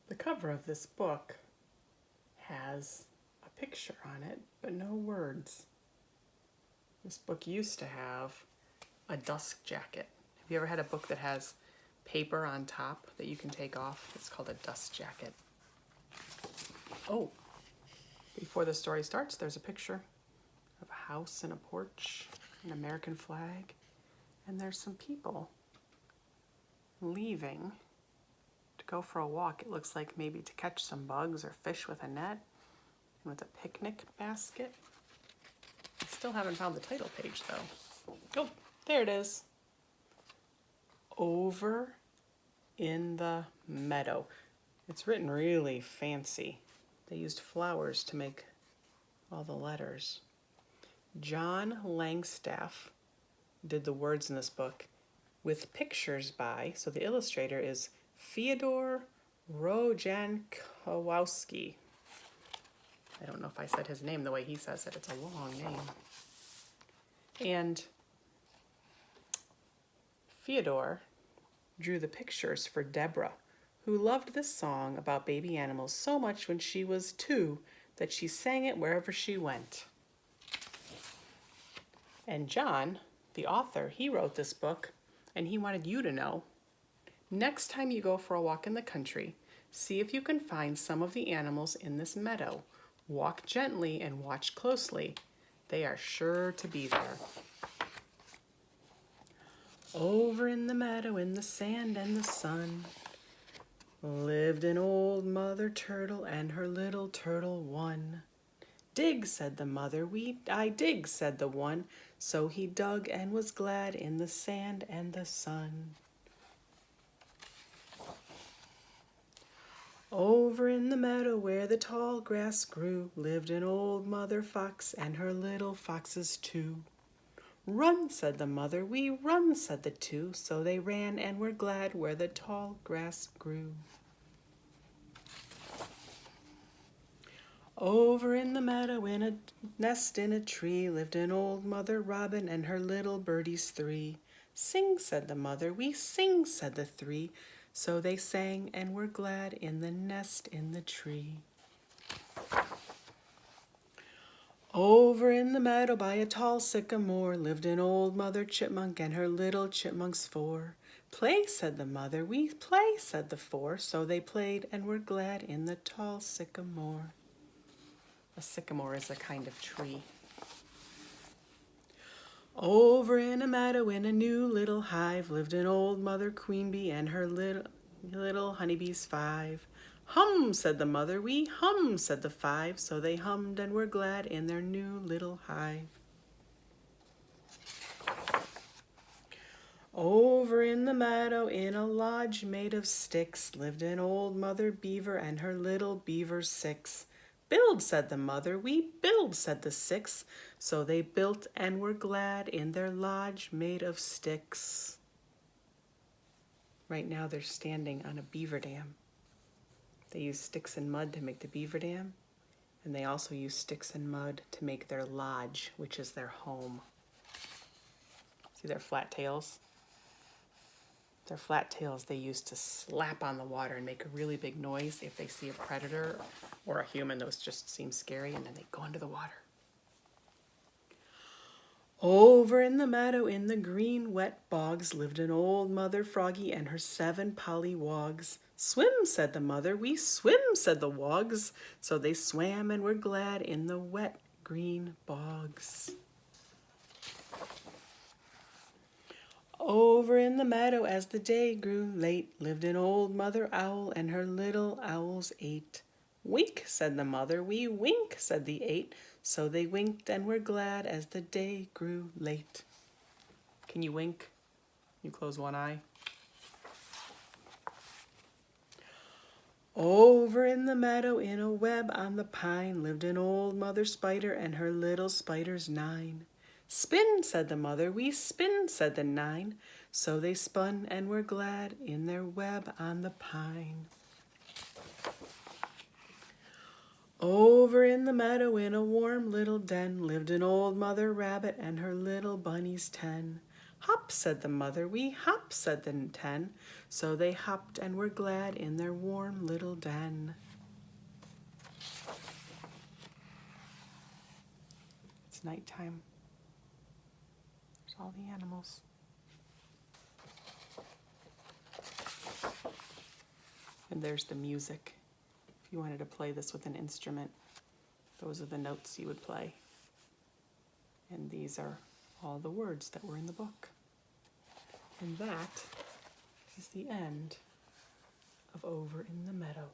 The cover of this book has a picture on it, but no words. This book used to have a dust jacket. Have you ever had a book that has paper on top that you can take off? It's called a dust jacket. Oh, before the story starts, there's a picture of a house and a porch, an American flag, and there's some people leaving to go for a walk. It looks like maybe to catch some bugs or fish with a net and with a picnic basket. I still haven't found the title page though. Oh, there it is. Over in the Meadow. It's written really fancy. They used flowers to make all the letters. John Langstaff did the words in this book with pictures by, so the illustrator is Fyodor Rojankowski. I don't know if I said his name the way he says it. It's a long name. And Fyodor drew the pictures for Deborah, who loved this song about baby animals so much when she was 2 that she sang it wherever she went. And John, the author, he wrote this book, and he wanted you to know, next time you go for a walk in the country, see if you can find some of the animals in this meadow. Walk gently and watch closely. They are sure to be there. Over in the meadow, in the sand and the sun, lived an old mother turtle and her little turtle one. Dig, said the mother, I dig, said the one. So he dug and was glad in the sand and the sun. Over in the meadow where the tall grass grew, lived an old mother fox and her little foxes 2. Run, said the mother, we run, said the 2. So they ran and were glad where the tall grass grew. Over in the meadow in a nest in a tree, lived an old mother robin and her little birdies 3. Sing, said the mother, we sing, said the 3. So they sang and were glad in the nest in the tree. Over in the meadow by a tall sycamore, lived an old mother chipmunk and her little chipmunks 4. Play, said the mother, we play, said the 4. So they played and were glad in the tall sycamore. A sycamore is a kind of tree. Over in a meadow in a new little hive, lived an old mother queen bee and her little honeybees 5. Hum, said the mother, we hum, said the 5. So they hummed and were glad in their new little hive. Over in the meadow in a lodge made of sticks, lived an old mother beaver and her little beavers 6. Build, said the mother, we build, said the 6. So they built and were glad in their lodge made of sticks. Right now they're standing on a beaver dam. They use sticks and mud to make the beaver dam, and they also use sticks and mud to make their lodge, which is their home. See their flat tails? Their flat tails they use to slap on the water and make a really big noise if they see a predator or a human. Those just seem scary, and then they go into the water. Over in the meadow in the green wet bogs, lived an old mother froggy and her 7 pollywogs. Swim, said the mother, we swim, said the wogs. So they swam and were glad in the wet green bogs. Over in the meadow as the day grew late, lived an old mother owl and her little owls 8. Wink, said the mother, we wink, said the 8. So they winked and were glad as the day grew late. Can you wink? You close one eye. Over in the meadow in a web on the pine, lived an old mother spider and her little spiders 9. Spin, said the mother, we spin, said the 9. So they spun and were glad in their web on the pine. Over in the meadow in a warm little den, lived an old mother rabbit and her little bunnies 10. Hop, said the mother, we hop, said the 10. So they hopped and were glad in their warm little den. It's nighttime. There's all the animals. And there's the music. If you wanted to play this with an instrument, those are the notes you would play. And these are all the words that were in the book. And that is the end of Over in the Meadow.